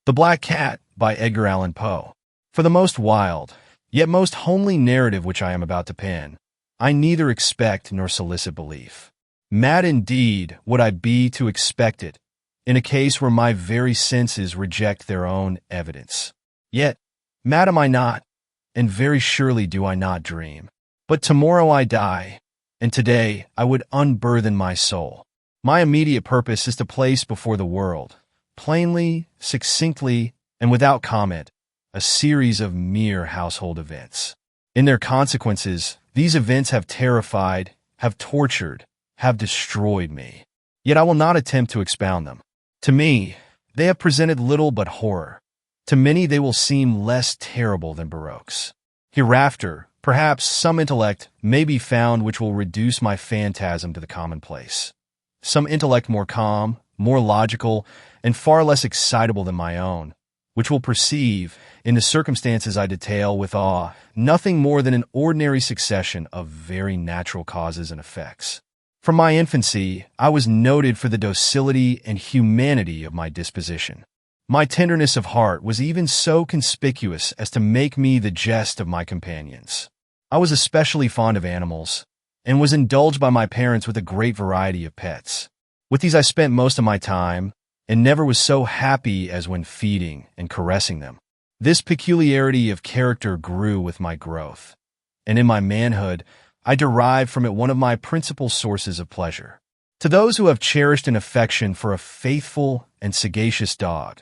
The Black Cat by Edgar Allan Poe. For the most wild, yet most homely narrative which I am about to pen, I neither expect nor solicit belief. Mad indeed would I be to expect it, in a case where my very senses reject their own evidence. Yet, mad am I not, and very surely do I not dream. But tomorrow I die, and today I would unburthen my soul. My immediate purpose is to place before the world, plainly, succinctly, and without comment, a series of mere household events. In their consequences, these events have terrified, have tortured, have destroyed me. Yet I will not attempt to expound them. To me, they have presented little but horror. To many they will seem less terrible than Baroque's. Hereafter, perhaps some intellect may be found which will reduce my phantasm to the commonplace. Some intellect more calm, more logical, and far less excitable than my own, which will perceive, in the circumstances I detail with awe, nothing more than an ordinary succession of very natural causes and effects. From my infancy, I was noted for the docility and humanity of my disposition. My tenderness of heart was even so conspicuous as to make me the jest of my companions. I was especially fond of animals, and was indulged by my parents with a great variety of pets. With these I spent most of my time, and never was so happy as when feeding and caressing them. This peculiarity of character grew with my growth, and in my manhood I derived from it one of my principal sources of pleasure. To those who have cherished an affection for a faithful and sagacious dog,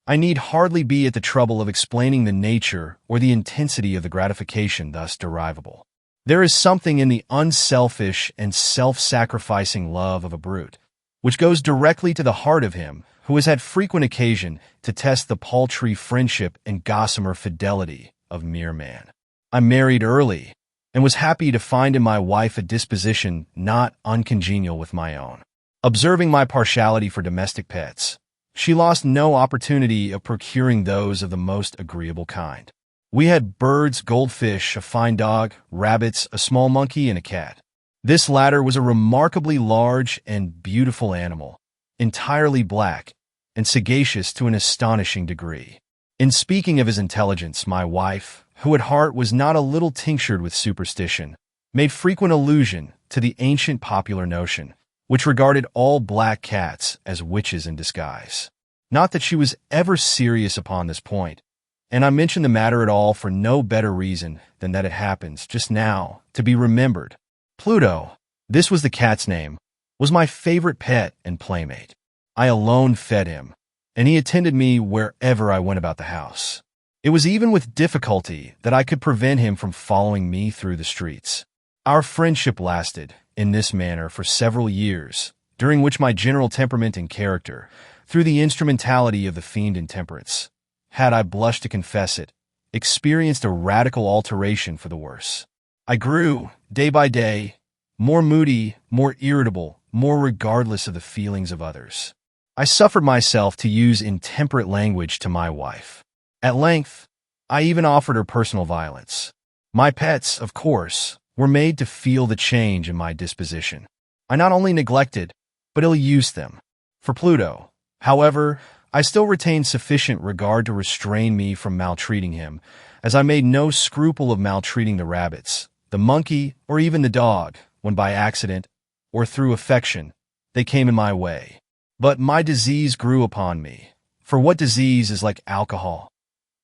I need hardly be at the trouble of explaining the nature or the intensity of the gratification thus derivable. There is something in the unselfish and self-sacrificing love of a brute, which goes directly to the heart of him who has had frequent occasion to test the paltry friendship and gossamer fidelity of mere man. I married early, and was happy to find in my wife a disposition not uncongenial with my own. Observing my partiality for domestic pets, she lost no opportunity of procuring those of the most agreeable kind. We had birds, goldfish, a fine dog, rabbits, a small monkey, and a cat. This latter was a remarkably large and beautiful animal, entirely black, and sagacious to an astonishing degree. In speaking of his intelligence, my wife, who at heart was not a little tinctured with superstition, made frequent allusion to the ancient popular notion, which regarded all black cats as witches in disguise. Not that she was ever serious upon this point, and I mention the matter at all for no better reason than that it happens, just now, to be remembered. Pluto, this was the cat's name, was my favorite pet and playmate. I alone fed him, and he attended me wherever I went about the house. It was even with difficulty that I could prevent him from following me through the streets. Our friendship lasted, in this manner, for several years, during which my general temperament and character, through the instrumentality of the fiend intemperance, had I blushed to confess it, experienced a radical alteration for the worse. I grew, day by day, more moody, more irritable, more regardless of the feelings of others. I suffered myself to use intemperate language to my wife. At length, I even offered her personal violence. My pets, of course, were made to feel the change in my disposition. I not only neglected, but ill-used them. For Pluto, however, I still retained sufficient regard to restrain me from maltreating him, as I made no scruple of maltreating the rabbits, the monkey, or even the dog, when by accident, or through affection, they came in my way. But my disease grew upon me, for what disease is like alcohol?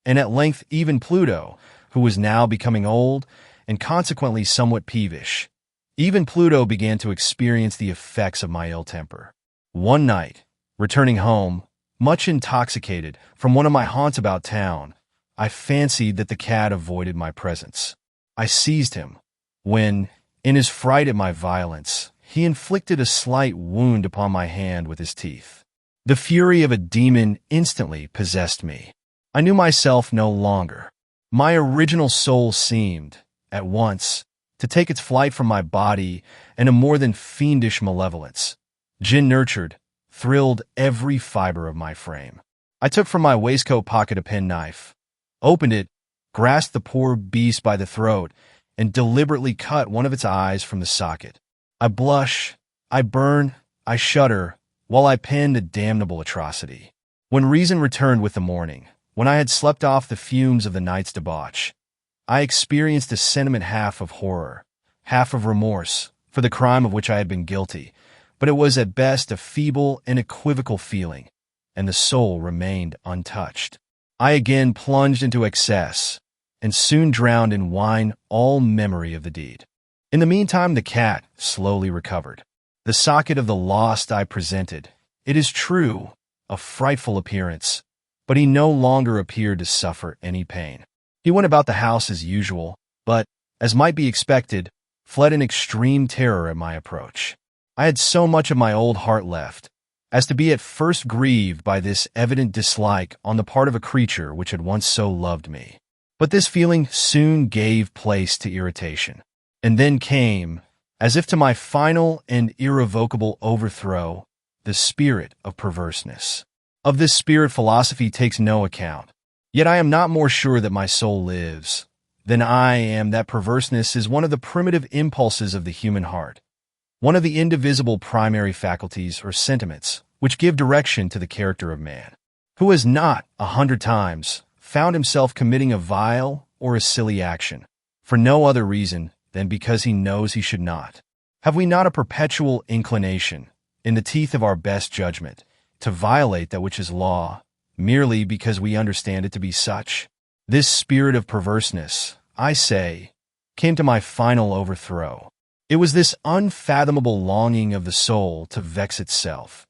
And at length even Pluto, who was now becoming old, and consequently somewhat peevish, even Pluto began to experience the effects of my ill temper. One night, returning home, much intoxicated, from one of my haunts about town, I fancied that the cat avoided my presence. I seized him, when, in his fright at my violence, he inflicted a slight wound upon my hand with his teeth. The fury of a demon instantly possessed me. I knew myself no longer. My original soul seemed, at once, to take its flight from my body, and a more than fiendish malevolence, gin-nurtured, thrilled every fiber of my frame. I took from my waistcoat pocket a penknife, opened it, grasped the poor beast by the throat, and deliberately cut one of its eyes from the socket. I blush, I burn, I shudder, while I pen the damnable atrocity. When reason returned with the morning, when I had slept off the fumes of the night's debauch, I experienced a sentiment half of horror, half of remorse for the crime of which I had been guilty, but it was at best a feeble and equivocal feeling, and the soul remained untouched. I again plunged into excess, and soon drowned in wine all memory of the deed. In the meantime, the cat slowly recovered. The socket of the lost I presented, it is true, a frightful appearance, but he no longer appeared to suffer any pain. He went about the house as usual, but, as might be expected, fled in extreme terror at my approach. I had so much of my old heart left, as to be at first grieved by this evident dislike on the part of a creature which had once so loved me. But this feeling soon gave place to irritation, and then came, as if to my final and irrevocable overthrow, the spirit of perverseness. Of this spirit philosophy takes no account, yet I am not more sure that my soul lives than I am that perverseness is one of the primitive impulses of the human heart, one of the indivisible primary faculties or sentiments which give direction to the character of man, who has not 100 times found himself committing a vile or a silly action, for no other reason than because he knows he should not. Have we not a perpetual inclination, in the teeth of our best judgment, to violate that which is law, merely because we understand it to be such? This spirit of perverseness, I say, came to my final overthrow. It was this unfathomable longing of the soul to vex itself,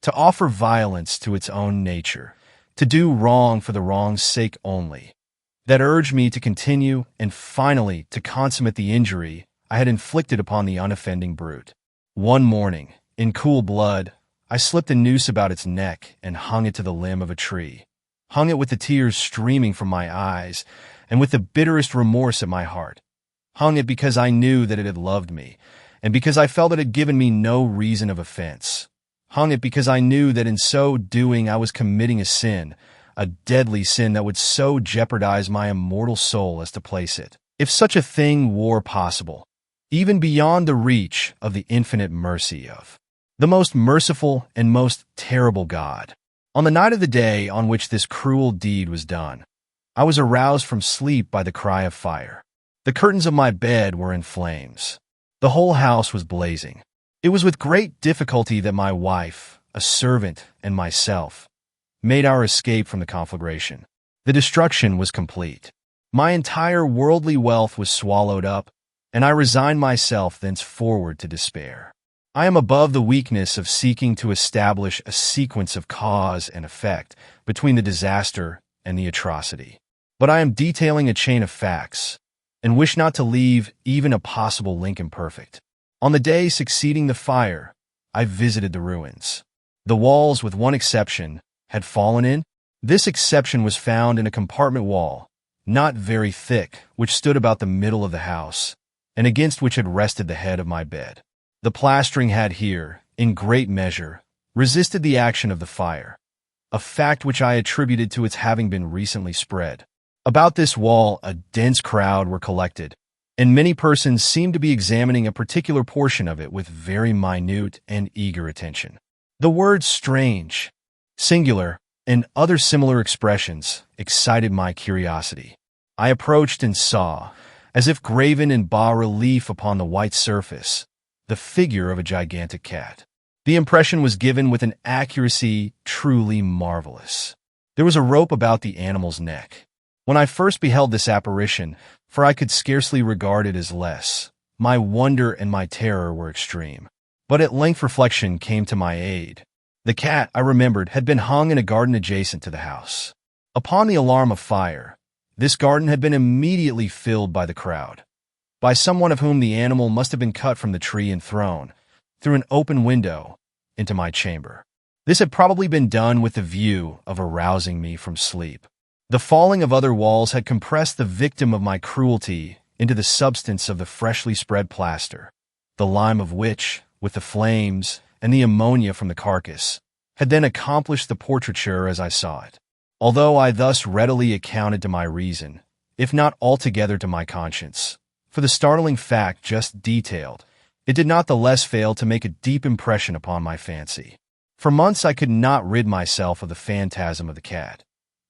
to offer violence to its own nature, to do wrong for the wrong's sake only, that urged me to continue and finally to consummate the injury I had inflicted upon the unoffending brute. One morning, in cool blood, I slipped a noose about its neck and hung it to the limb of a tree, hung it with the tears streaming from my eyes and with the bitterest remorse at my heart, hung it because I knew that it had loved me, and because I felt it had given me no reason of offense, hung it because I knew that in so doing I was committing a sin, a deadly sin that would so jeopardize my immortal soul as to place it, if such a thing were possible, even beyond the reach of the infinite mercy of the most merciful and most terrible God. On the night of the day on which this cruel deed was done, I was aroused from sleep by the cry of fire. The curtains of my bed were in flames. The whole house was blazing. It was with great difficulty that my wife, a servant, and myself made our escape from the conflagration. The destruction was complete. My entire worldly wealth was swallowed up, and I resigned myself thenceforward to despair. I am above the weakness of seeking to establish a sequence of cause and effect between the disaster and the atrocity, but I am detailing a chain of facts, and wish not to leave even a possible link imperfect. On the day succeeding the fire, I visited the ruins. The walls, with one exception, had fallen in. This exception was found in a compartment wall, not very thick, which stood about the middle of the house, and against which had rested the head of my bed. The plastering had here, in great measure, resisted the action of the fire, a fact which I attributed to its having been recently spread. About this wall a dense crowd were collected, and many persons seemed to be examining a particular portion of it with very minute and eager attention. The words strange, singular, and other similar expressions excited my curiosity. I approached and saw, as if graven in bas-relief upon the white surface, the figure of a gigantic cat. The impression was given with an accuracy truly marvelous. There was a rope about the animal's neck. When I first beheld this apparition, for I could scarcely regard it as less, my wonder and my terror were extreme. But at length reflection came to my aid. The cat, I remembered, had been hung in a garden adjacent to the house. Upon the alarm of fire, this garden had been immediately filled by the crowd, by someone of whom the animal must have been cut from the tree and thrown, through an open window, into my chamber. This had probably been done with the view of arousing me from sleep. The falling of other walls had compressed the victim of my cruelty into the substance of the freshly spread plaster, the lime of which, with the flames and the ammonia from the carcass, had then accomplished the portraiture as I saw it. Although I thus readily accounted to my reason, if not altogether to my conscience, for the startling fact just detailed, it did not the less fail to make a deep impression upon my fancy. For months I could not rid myself of the phantasm of the cat.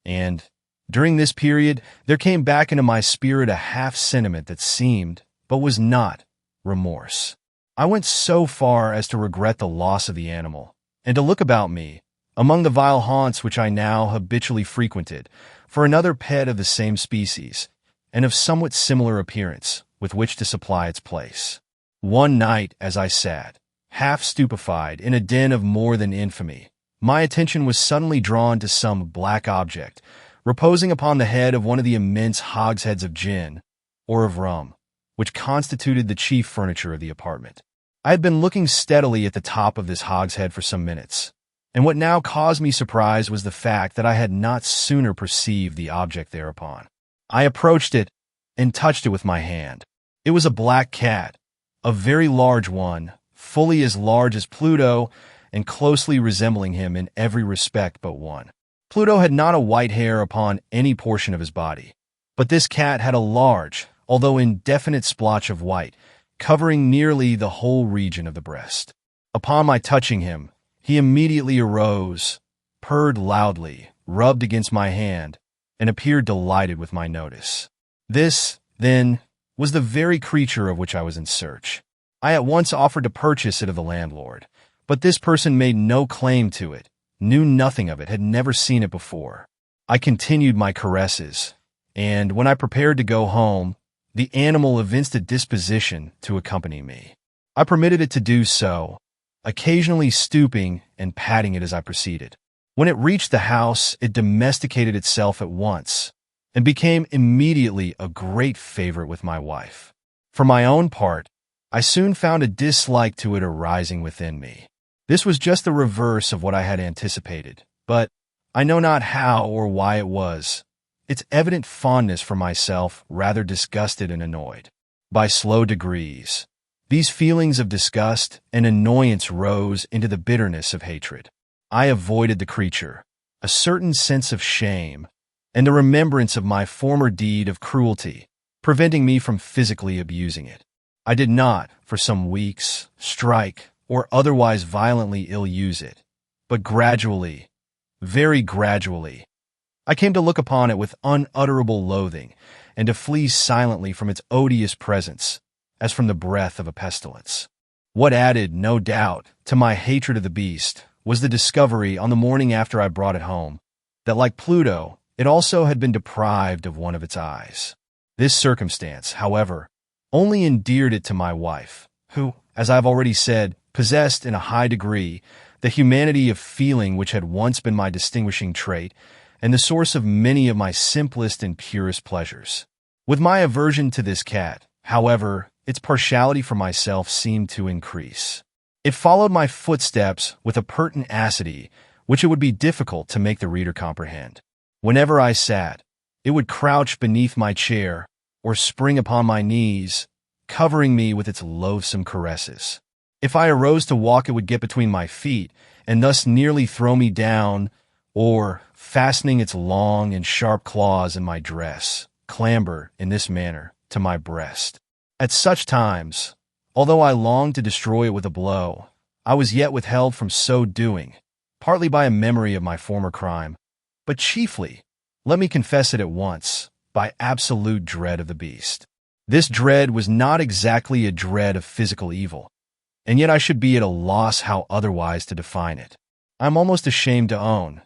And during this period, there came back into my spirit a half-sentiment that seemed, but was not, remorse. I went so far as to regret the loss of the animal, and to look about me, among the vile haunts which I now habitually frequented, for another pet of the same species, and of somewhat similar appearance, with which to supply its place. One night, as I sat, half stupefied, in a den of more than infamy, my attention was suddenly drawn to some black object, reposing upon the head of one of the immense hogsheads of gin, or of rum, which constituted the chief furniture of the apartment. I had been looking steadily at the top of this hogshead for some minutes, and what now caused me surprise was the fact that I had not sooner perceived the object thereupon. I approached it and touched it with my hand. It was a black cat, a very large one, fully as large as Pluto and closely resembling him in every respect but one. Pluto had not a white hair upon any portion of his body, but this cat had a large, although indefinite splotch of white, covering nearly the whole region of the breast. Upon my touching him, he immediately arose, purred loudly, rubbed against my hand, and appeared delighted with my notice. This, then, was the very creature of which I was in search. I at once offered to purchase it of the landlord, but this person made no claim to it, knew nothing of it, had never seen it before. I continued my caresses, and when I prepared to go home, the animal evinced a disposition to accompany me. I permitted it to do so, occasionally stooping and patting it as I proceeded. When it reached the house, it domesticated itself at once, and became immediately a great favorite with my wife. For my own part, I soon found a dislike to it arising within me. This was just the reverse of what I had anticipated, but I know not how or why it was. Its evident fondness for myself rather disgusted and annoyed. By slow degrees, these feelings of disgust and annoyance rose into the bitterness of hatred. I avoided the creature, a certain sense of shame, and the remembrance of my former deed of cruelty, preventing me from physically abusing it. I did not, for some weeks, strike or otherwise violently ill-use it, but gradually, very gradually, I came to look upon it with unutterable loathing and to flee silently from its odious presence, as from the breath of a pestilence. What added, no doubt, to my hatred of the beast was the discovery, on the morning after I brought it home, that, like Pluto, it also had been deprived of one of its eyes. This circumstance, however, only endeared it to my wife, who, as I have already said, possessed in a high degree the humanity of feeling which had once been my distinguishing trait and the source of many of my simplest and purest pleasures. With my aversion to this cat, however, its partiality for myself seemed to increase. It followed my footsteps with a pertinacity which it would be difficult to make the reader comprehend. Whenever I sat, it would crouch beneath my chair or spring upon my knees, covering me with its loathsome caresses. If I arose to walk, it would get between my feet and thus nearly throw me down, or, fastening its long and sharp claws in my dress, clamber, in this manner, to my breast. At such times, although I longed to destroy it with a blow, I was yet withheld from so doing, partly by a memory of my former crime, but chiefly, let me confess it at once, by absolute dread of the beast. This dread was not exactly a dread of physical evil, and yet I should be at a loss how otherwise to define it. I am almost ashamed to own,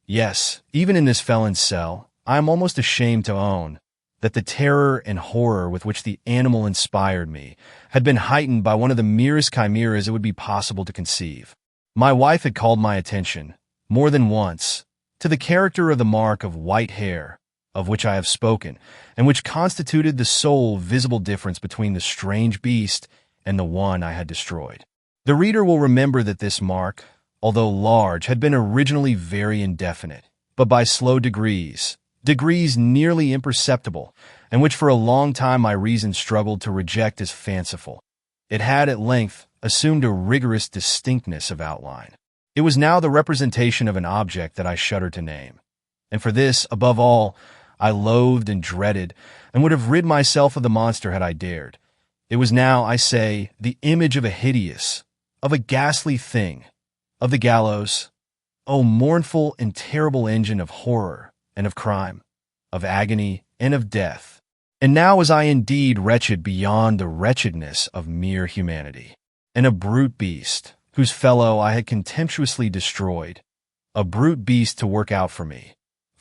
yes, even in this felon's cell, I am almost ashamed to own, that the terror and horror with which the animal inspired me had been heightened by one of the merest chimeras it would be possible to conceive. My wife had called my attention, more than once, to the character of the mark of white hair, of which I have spoken, and which constituted the sole visible difference between the strange beast and the one I had destroyed. The reader will remember that this mark, although large, had been originally very indefinite, but by slow degrees nearly imperceptible, and which for a long time my reason struggled to reject as fanciful. It had at length assumed a rigorous distinctness of outline. It was now the representation of an object that I shuddered to name, and for this, above all, I loathed and dreaded, and would have rid myself of the monster had I dared. It was now, I say, the image of a hideous, of a ghastly thing, of the gallows, O mournful and terrible engine of horror and of crime, of agony and of death. And now was I indeed wretched beyond the wretchedness of mere humanity, and a brute beast, whose fellow I had contemptuously destroyed, a brute beast to work out for me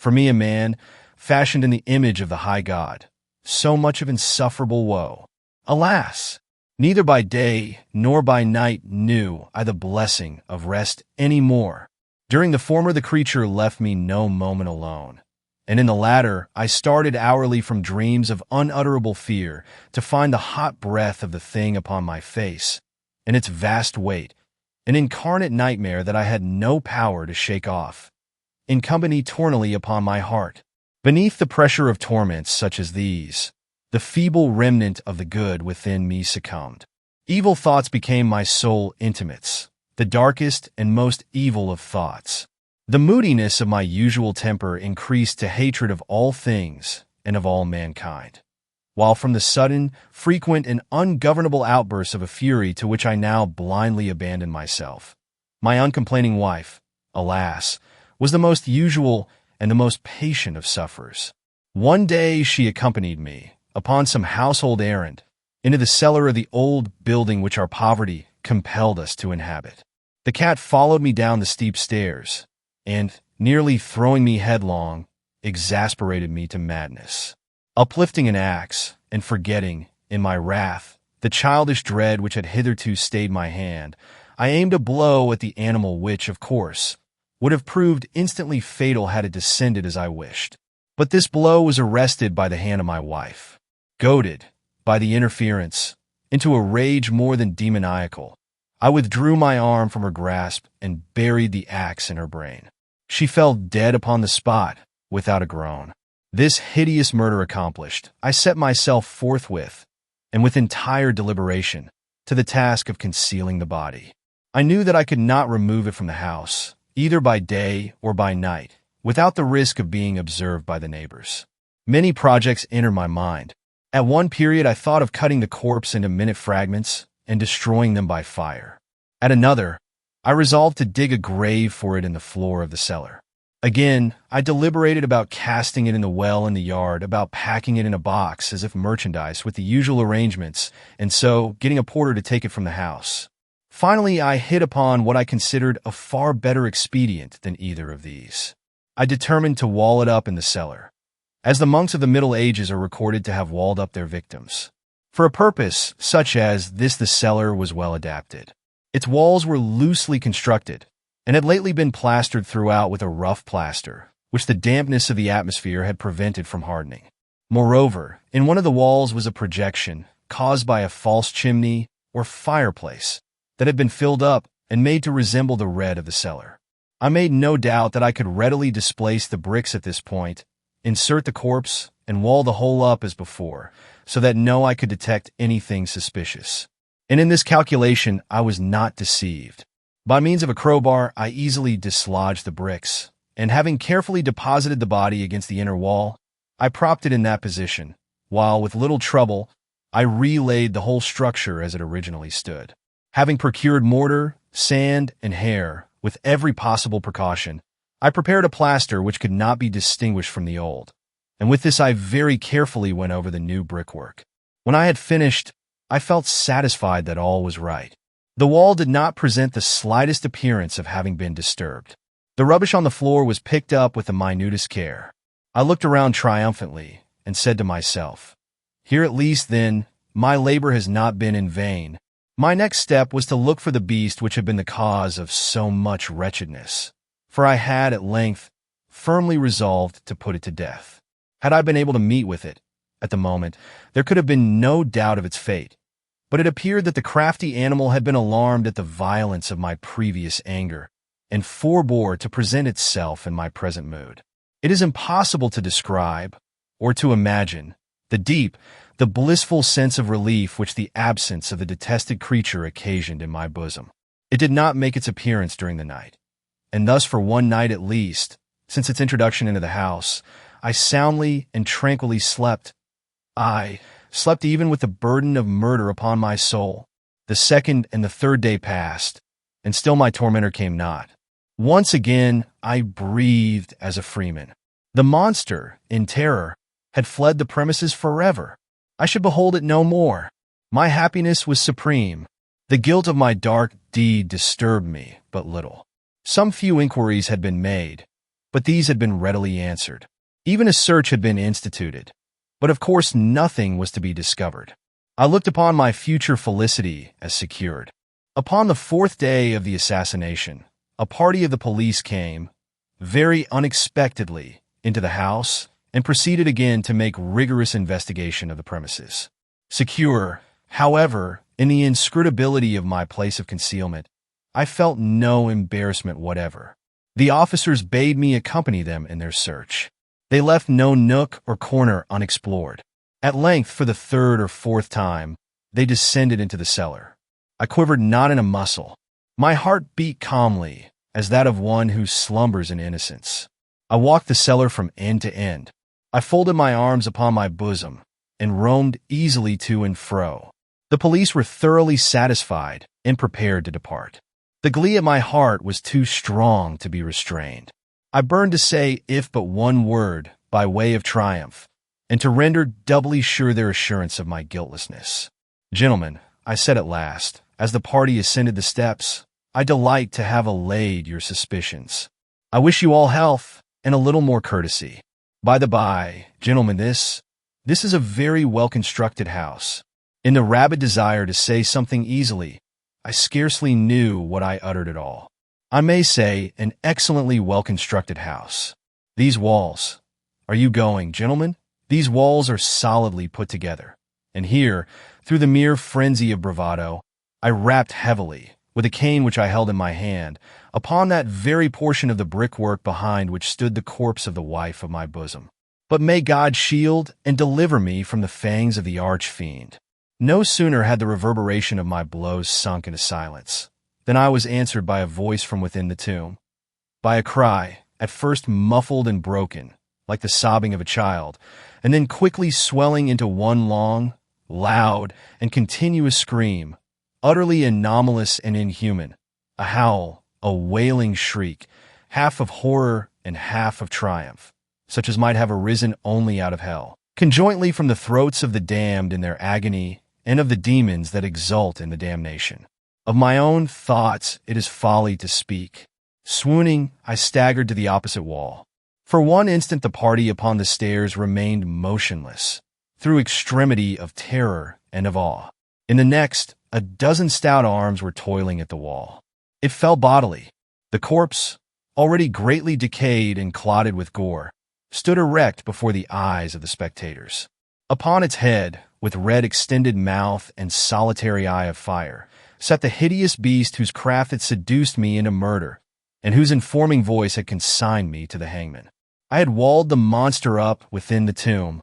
a man, fashioned in the image of the high God, so much of insufferable woe. Alas! Neither by day nor by night knew I the blessing of rest any more. During the former the creature left me no moment alone, and in the latter I started hourly from dreams of unutterable fear to find the hot breath of the thing upon my face, and its vast weight, an incarnate nightmare that I had no power to shake off, incumbent eternally upon my heart. Beneath the pressure of torments such as these, the feeble remnant of the good within me succumbed. Evil thoughts became my sole intimates, the darkest and most evil of thoughts. The moodiness of my usual temper increased to hatred of all things and of all mankind, while from the sudden, frequent, and ungovernable outbursts of a fury to which I now blindly abandoned myself, my uncomplaining wife, alas, was the most usual and the most patient of sufferers. One day she accompanied me, upon some household errand, into the cellar of the old building which our poverty compelled us to inhabit. The cat followed me down the steep stairs, and, nearly throwing me headlong, exasperated me to madness. Uplifting an axe, and forgetting, in my wrath, the childish dread which had hitherto stayed my hand, I aimed a blow at the animal which, of course, would have proved instantly fatal had it descended as I wished. But this blow was arrested by the hand of my wife. Goaded, by the interference, into a rage more than demoniacal, I withdrew my arm from her grasp and buried the axe in her brain. She fell dead upon the spot, without a groan. This hideous murder accomplished, I set myself forthwith, and with entire deliberation, to the task of concealing the body. I knew that I could not remove it from the house, either by day or by night, without the risk of being observed by the neighbors. Many projects entered my mind. At one period I thought of cutting the corpse into minute fragments and destroying them by fire. At another, I resolved to dig a grave for it in the floor of the cellar. Again, I deliberated about casting it in the well in the yard, about packing it in a box as if merchandise with the usual arrangements, and so getting a porter to take it from the house. Finally, I hit upon what I considered a far better expedient than either of these. I determined to wall it up in the cellar, as the monks of the Middle Ages are recorded to have walled up their victims. For a purpose such as this the cellar was well adapted. Its walls were loosely constructed, and had lately been plastered throughout with a rough plaster, which the dampness of the atmosphere had prevented from hardening. Moreover, in one of the walls was a projection, caused by a false chimney or fireplace, that had been filled up and made to resemble the red of the cellar. I made no doubt that I could readily displace the bricks at this point, insert the corpse, and wall the whole up as before, so that no eye could detect anything suspicious. And in this calculation I was not deceived. By means of a crowbar I easily dislodged the bricks, and having carefully deposited the body against the inner wall, I propped it in that position, while with little trouble I relaid the whole structure as it originally stood. Having procured mortar, sand, and hair, with every possible precaution, I prepared a plaster which could not be distinguished from the old, and with this I very carefully went over the new brickwork. When I had finished, I felt satisfied that all was right. The wall did not present the slightest appearance of having been disturbed. The rubbish on the floor was picked up with the minutest care. I looked around triumphantly and said to myself, "Here at least, then, my labor has not been in vain." My next step was to look for the beast which had been the cause of so much wretchedness, for I had, at length, firmly resolved to put it to death. Had I been able to meet with it, at the moment, there could have been no doubt of its fate, but it appeared that the crafty animal had been alarmed at the violence of my previous anger, and forbore to present itself in my present mood. It is impossible to describe, or to imagine, the blissful sense of relief which the absence of the detested creature occasioned in my bosom. It did not make its appearance during the night, and thus for one night at least, since its introduction into the house, I soundly and tranquilly slept. I slept even with the burden of murder upon my soul. The second and the third day passed, and still my tormentor came not. Once again, I breathed as a freeman. The monster, in terror, had fled the premises forever. I should behold it no more. My happiness was supreme. The guilt of my dark deed disturbed me but little. Some few inquiries had been made, but these had been readily answered. Even a search had been instituted, but of course nothing was to be discovered. I looked upon my future felicity as secured. Upon the 4th day of the assassination, a party of the police came, very unexpectedly, into the house and proceeded again to make rigorous investigation of the premises. Secure, however, in the inscrutability of my place of concealment, I felt no embarrassment whatever. The officers bade me accompany them in their search. They left no nook or corner unexplored. At length, for the 3rd or 4th time, they descended into the cellar. I quivered not in a muscle. My heart beat calmly, as that of one who slumbers in innocence. I walked the cellar from end to end. I folded my arms upon my bosom, and roamed easily to and fro. The police were thoroughly satisfied and prepared to depart. The glee at my heart was too strong to be restrained. I burned to say if but one word by way of triumph, and to render doubly sure their assurance of my guiltlessness. Gentlemen, I said at last, as the party ascended the steps, I delight to have allayed your suspicions. I wish you all health and a little more courtesy. By the by, gentlemen, this is a very well-constructed house. In the rabid desire to say something easily, I scarcely knew what I uttered at all. I may say an excellently well-constructed house. These walls, are you going, gentlemen? These walls are solidly put together. And here, through the mere frenzy of bravado, I rapped heavily, with a cane which I held in my hand, upon that very portion of the brickwork behind which stood the corpse of the wife of my bosom. But may God shield and deliver me from the fangs of the arch-fiend. No sooner had the reverberation of my blows sunk into silence than I was answered by a voice from within the tomb, by a cry, at first muffled and broken, like the sobbing of a child, and then quickly swelling into one long, loud, and continuous scream, utterly anomalous and inhuman, a howl, a wailing shriek, half of horror and half of triumph, such as might have arisen only out of hell, conjointly from the throats of the damned in their agony and of the demons that exult in the damnation. Of my own thoughts it is folly to speak. Swooning, I staggered to the opposite wall. For one instant the party upon the stairs remained motionless, through extremity of terror and of awe. In the next, a dozen stout arms were toiling at the wall. It fell bodily. The corpse, already greatly decayed and clotted with gore, stood erect before the eyes of the spectators. Upon its head, with red extended mouth and solitary eye of fire, sat the hideous beast whose craft had seduced me into murder, and whose informing voice had consigned me to the hangman. I had walled the monster up within the tomb,